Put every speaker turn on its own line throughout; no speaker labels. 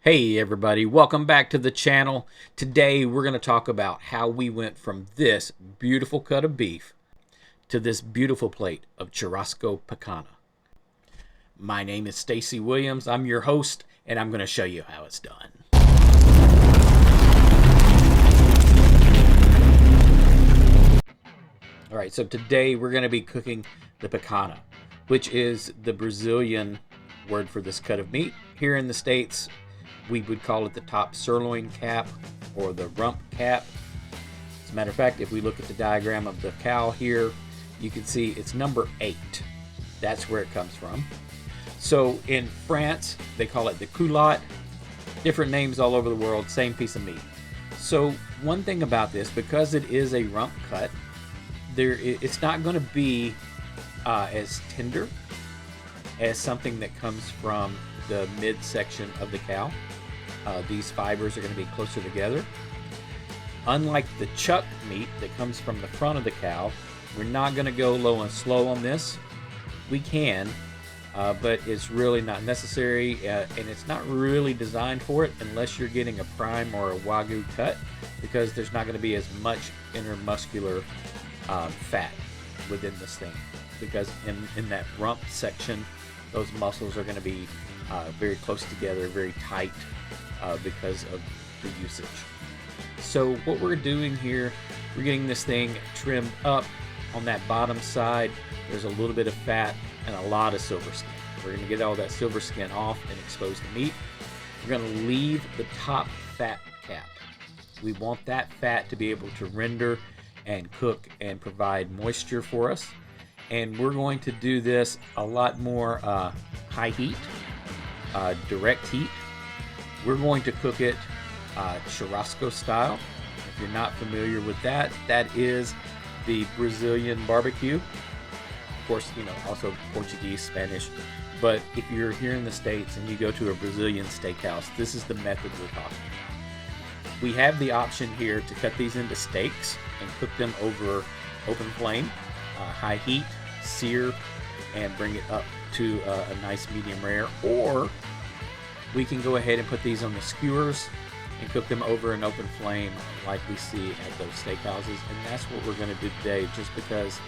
Hey everybody, welcome back to the channel. Today we're going to talk about how we went from this beautiful cut of beef to this beautiful plate of Churrasco Picanha. My name is Stacy Williams, I'm your host, and I'm going to show you how it's done. Alright, so today we're going to be cooking the picanha, which is the Brazilian word for this cut of meat. Here in the States, we would call it the top sirloin cap or the rump cap. As a matter of fact, if we look at the diagram of the cow here, you can see it's number 8. That's where it comes from. So in France, they call it the culotte. Different names all over the world, same piece of meat. So one thing about this, because it is a rump cut, it's not going to be as tender as something that comes from the midsection of the cow. These fibers are going to be closer together. Unlike the chuck meat that comes from the front of the cow, we're not going to go low and slow on this. We can, but it's really not necessary, and it's not really designed for it unless you're getting a prime or a wagyu cut, because there's not going to be as much intermuscular fat within this thing, because in that rump section, those muscles are going to be very close together, very tight, because of the usage. So what we're doing here, we're getting this thing trimmed up on that bottom side. There's a little bit of fat and a lot of silver skin. We're going to get all that silver skin off and expose the meat. We're going to leave the top fat cap. We want that fat to be able to render and cook and provide moisture for us. And we're going to do this a lot more high heat, direct heat. We're going to cook it churrasco style. If you're not familiar with that, that is the Brazilian barbecue. Of course, also Portuguese, Spanish. But if you're here in the States and you go to a Brazilian steakhouse, this is the method we're talking about. We have the option here to cut these into steaks and cook them over open flame, high heat, sear, and bring it up to a nice medium rare. Or we can go ahead and put these on the skewers and cook them over an open flame like we see at those steakhouses. And that's what we're going to do today, just because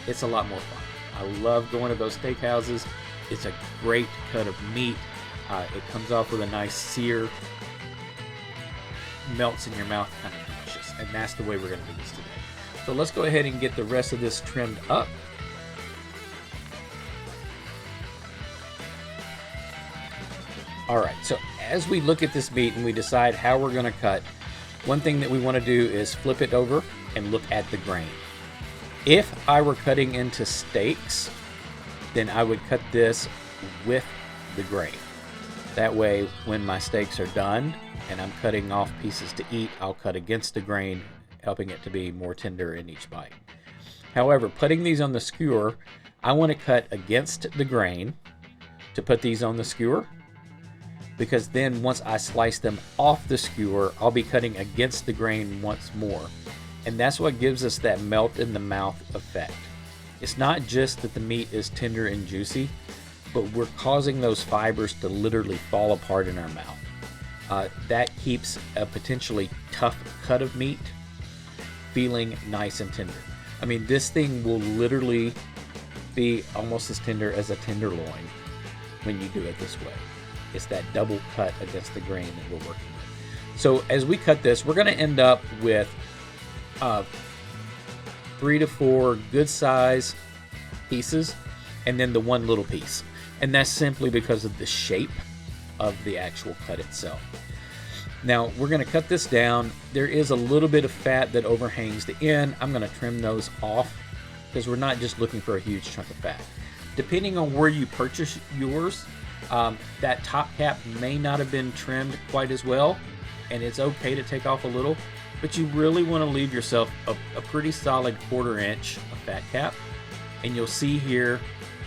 it's a lot more fun. I love going to those steakhouses. It's a great cut of meat. It comes off with a nice sear, melts in your mouth, kind of delicious. And that's the way we're going to do this today. So let's go ahead and get the rest of this trimmed up. Alright, so as we look at this meat and we decide how we're going to cut, one thing that we want to do is flip it over and look at the grain. If I were cutting into steaks, then I would cut this with the grain. That way, when my steaks are done and I'm cutting off pieces to eat, I'll cut against the grain, helping it to be more tender in each bite. However, putting these on the skewer, I want to cut against the grain to put these on the skewer, because then once I slice them off the skewer, I'll be cutting against the grain once more. And that's what gives us that melt in the mouth effect. It's not just that the meat is tender and juicy, but we're causing those fibers to literally fall apart in our mouth. That keeps a potentially tough cut of meat feeling nice and tender. I mean, this thing will literally be almost as tender as a tenderloin when you do it this way. It's that double cut against the grain that we're working with. So as we cut this, we're going to end up with 3 to 4 good size pieces, and then the one little piece. And that's simply because of the shape of the actual cut itself. Now we're going to cut this down. There is a little bit of fat that overhangs the end. I'm going to trim those off because we're not just looking for a huge chunk of fat. Depending on where you purchase yours, that top cap may not have been trimmed quite as well, and it's okay to take off a little, but you really want to leave yourself a pretty solid 1/4 inch of fat cap. And you'll see here,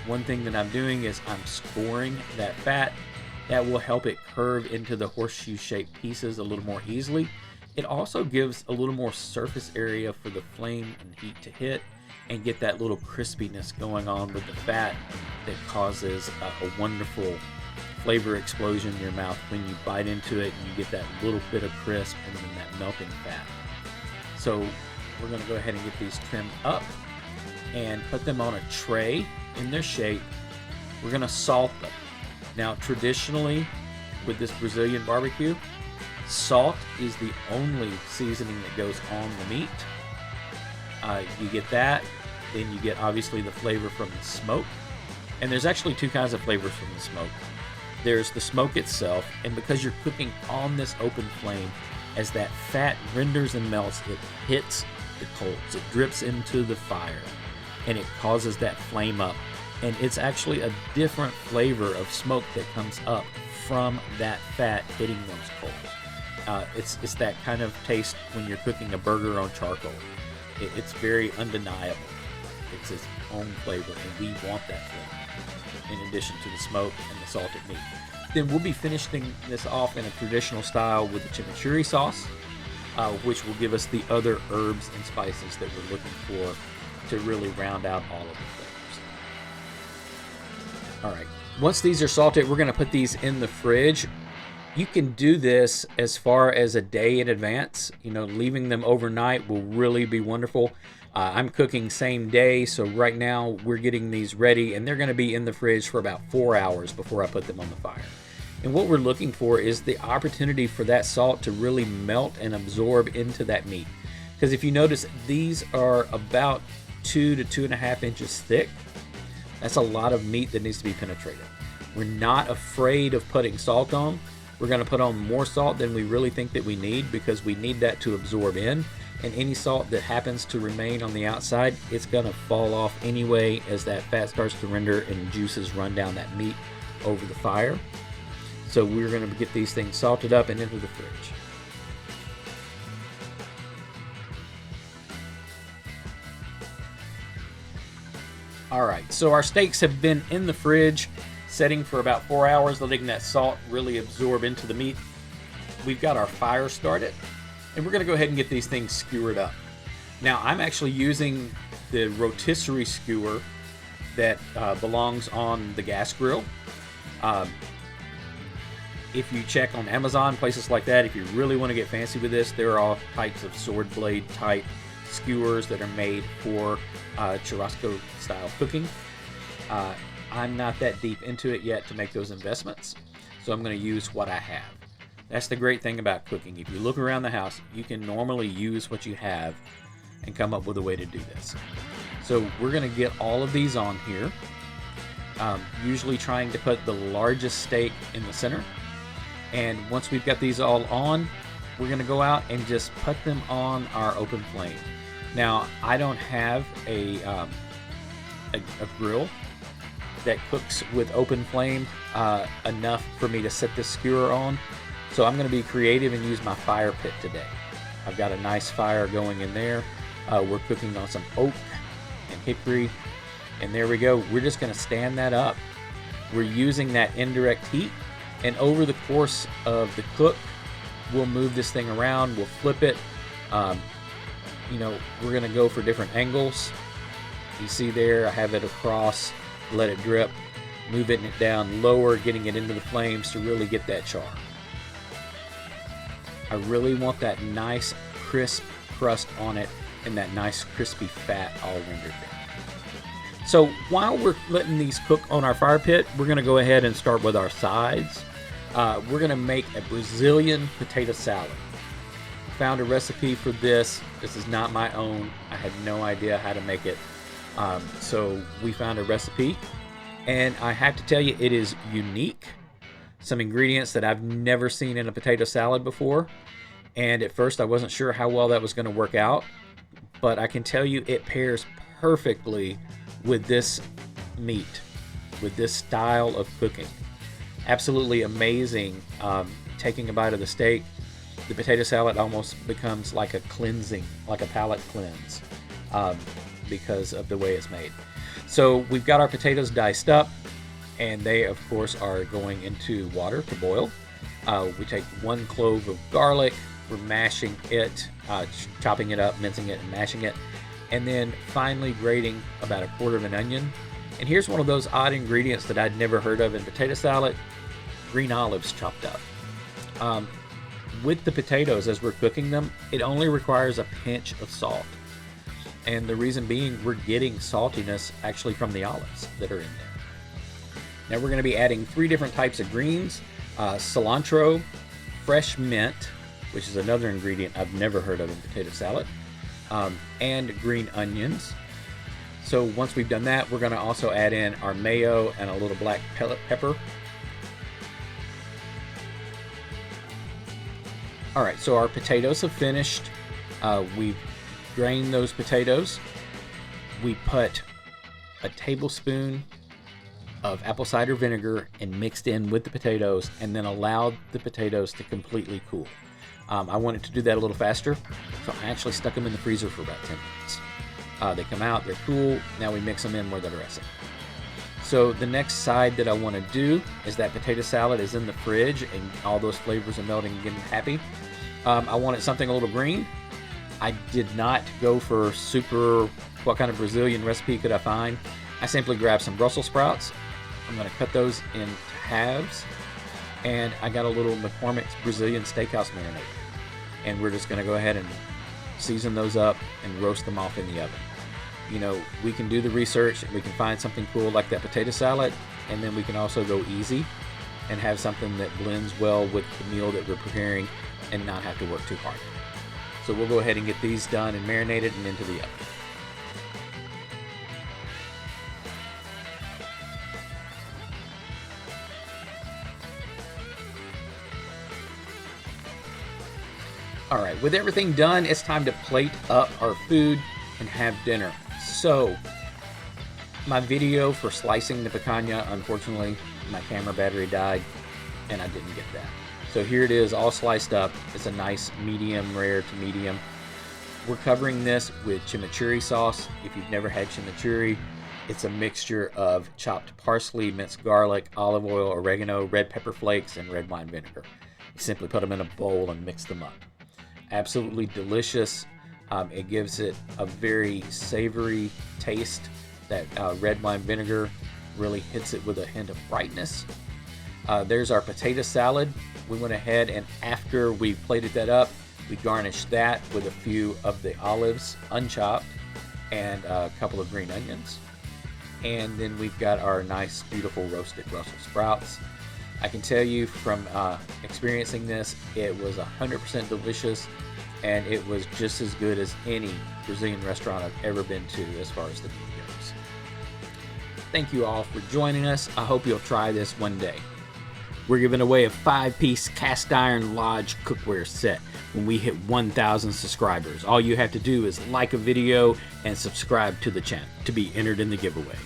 one thing that I'm doing is I'm scoring that fat. That will help it curve into the horseshoe shaped pieces a little more easily. It also gives a little more surface area for the flame and heat to hit and get that little crispiness going on with the fat that causes a wonderful flavor explosion in your mouth when you bite into it and you get that little bit of crisp and then that melting fat. So we're going to go ahead and get these trimmed up and put them on a tray in their shape. We're going to salt them. Now, traditionally, with this Brazilian barbecue, salt is the only seasoning that goes on the meat. You get that, then you get obviously the flavor from the smoke. And there's actually two kinds of flavors from the smoke. There's the smoke itself, and because you're cooking on this open flame, as that fat renders and melts, it hits the coals. It drips into the fire, and it causes that flame up. And it's actually a different flavor of smoke that comes up from that fat hitting those coals. It's that kind of taste when you're cooking a burger on charcoal. It's very undeniable. It's its own flavor, and we want that flavor in addition to the smoke and the salted meat. Then we'll be finishing this off in a traditional style with the chimichurri sauce, which will give us the other herbs and spices that we're looking for to really round out all of the flavors. All right, once these are salted, we're going to put these in the fridge. You can do this as far as a day in advance. You know, leaving them overnight will really be wonderful. I'm cooking same day, so right now we're getting these ready, and they're going to be in the fridge for about 4 hours before I put them on the fire. And what we're looking for is the opportunity for that salt to really melt and absorb into that meat. Because if you notice, these are about 2 to 2.5 inches thick. That's a lot of meat that needs to be penetrated. We're not afraid of putting salt on. We're going to put on more salt than we really think that we need, because we need that to absorb in. And any salt that happens to remain on the outside, it's going to fall off anyway as that fat starts to render and juices run down that meat over the fire. So we're going to get these things salted up and into the fridge. All right, so our steaks have been in the fridge, setting for about 4 hours, letting that salt really absorb into the meat. We've got our fire started, and we're going to go ahead and get these things skewered up. Now, I'm actually using the rotisserie skewer that belongs on the gas grill. If you check on Amazon, places like that, if you really want to get fancy with this, there are all types of sword blade type skewers that are made for Churrasco style cooking. I'm not that deep into it yet to make those investments, so I'm going to use what I have. That's the great thing about cooking. If you look around the house, you can normally use what you have and come up with a way to do this. So we're going to get all of these on here, usually trying to put the largest steak in the center. And once we've got these all on, we're going to go out and just put them on our open flame. Now, I don't have a grill that cooks with open flame enough for me to set this skewer on, so I'm going to be creative and use my fire pit today. I've got a nice fire going in there. We're cooking on some oak and hickory, and there we go. We're just going to stand that up. We're using that indirect heat, and over the course of the cook, we'll move this thing around, we'll flip it. You know, we're going to go for different angles. You see there, I have it across, let it drip, moving it down lower, getting it into the flames to really get that char. I really want that nice crisp crust on it and that nice crispy fat all rendered there. So while we're letting these cook on our fire pit, we're going to go ahead and start with our sides. We're going to make a Brazilian potato salad. Found a recipe for this. This is not my own. I had no idea how to make it. So we found a recipe, and I have to tell you, it is unique. Some ingredients that I've never seen in a potato salad before. And at first I wasn't sure how well that was going to work out, but I can tell you it pairs perfectly with this meat, with this style of cooking. Absolutely amazing. Taking a bite of the steak, the potato salad almost becomes like a cleansing, like a palate cleanse, because of the way it's made. So we've got our potatoes diced up, and they of course are going into water to boil. We take 1 clove of garlic, we're mashing it, chopping it up, mincing it, and mashing it, and then finally grating about 1/4 of an onion. And here's one of those odd ingredients that I'd never heard of in potato salad. green olives chopped up. With the potatoes, as we're cooking them, it only requires a pinch of salt. And the reason being, we're getting saltiness actually from the olives that are in there. Now we're going to be adding 3 different types of greens, cilantro, fresh mint, which is another ingredient I've never heard of in potato salad, and green onions. So once we've done that, we're going to also add in our mayo and a little black pepper. All right, so our potatoes have finished. We've drained those potatoes. We put a tablespoon of apple cider vinegar and mixed in with the potatoes, and then allowed the potatoes to completely cool. I wanted to do that a little faster, so I actually stuck them in the freezer for about 10 minutes. They come out, they're cool. Now we mix them in with the dressing. So the next side that I want to do is that potato salad is in the fridge and all those flavors are melting and getting happy. I wanted something a little green. I did not go for what kind of Brazilian recipe could I find. I simply grabbed some Brussels sprouts. I'm going to cut those in halves. And I got a little McCormick's Brazilian steakhouse marinade. And we're just going to go ahead and season those up and roast them off in the oven. You know, we can do the research and we can find something cool like that potato salad, and then we can also go easy and have something that blends well with the meal that we're preparing and not have to work too hard. So we'll go ahead and get these done and marinated and into the oven. All right, with everything done, it's time to plate up our food and have dinner. So, my video for slicing the picanha, unfortunately, my camera battery died and I didn't get that. So here it is, all sliced up. It's a nice medium rare to medium. We're covering this with chimichurri sauce. If you've never had chimichurri, it's a mixture of chopped parsley, minced garlic, olive oil, oregano, red pepper flakes, and red wine vinegar. You simply put them in a bowl and mix them up. Absolutely delicious. It gives it a very savory taste. That red wine vinegar really hits it with a hint of brightness. There's our potato salad. We went ahead and after we plated that up, we garnished that with a few of the olives unchopped and a couple of green onions. And then we've got our nice, beautiful roasted Brussels sprouts. I can tell you from experiencing this, it was 100% delicious. And it was just as good as any Brazilian restaurant I've ever been to as far as the food goes. Thank you all for joining us. I hope you'll try this one day. We're giving away a 5-piece cast iron lodge cookware set when we hit 1,000 subscribers. All you have to do is like a video and subscribe to the channel to be entered in the giveaway.